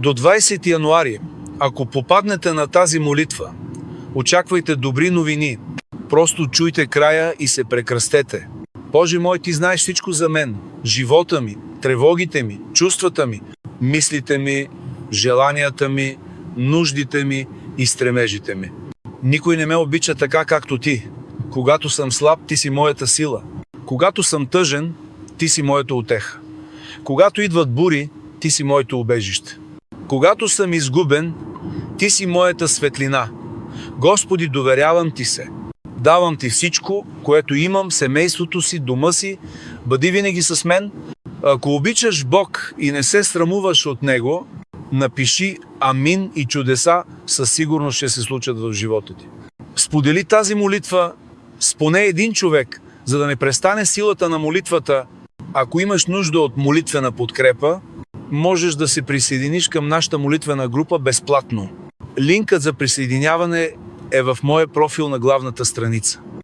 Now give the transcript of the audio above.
До 20 януари, ако попаднете на тази молитва, очаквайте добри новини. Просто чуйте края и се прекръстете. Боже мой, ти знаеш всичко за мен, живота ми, тревогите ми, чувствата ми, мислите ми, желанията ми, нуждите ми и стремежите ми. Никой не ме обича така, както ти. Когато съм слаб, ти си моята сила. Когато съм тъжен, ти си моята утеха. Когато идват бури, ти си моето убежище. Когато съм изгубен, ти си моята светлина. Господи, доверявам ти се. Давам ти всичко, което имам, семейството си, дома си. Бъди винаги с мен. Ако обичаш Бог и не се срамуваш от Него, напиши амин и чудеса със сигурност ще се случат в живота ти. Сподели тази молитва с поне един човек, за да не престане силата на молитвата. Ако имаш нужда от молитвена подкрепа, можеш да се присъединиш към нашата молитвена група безплатно. Линкът за присъединяване е в моя профил на главната страница.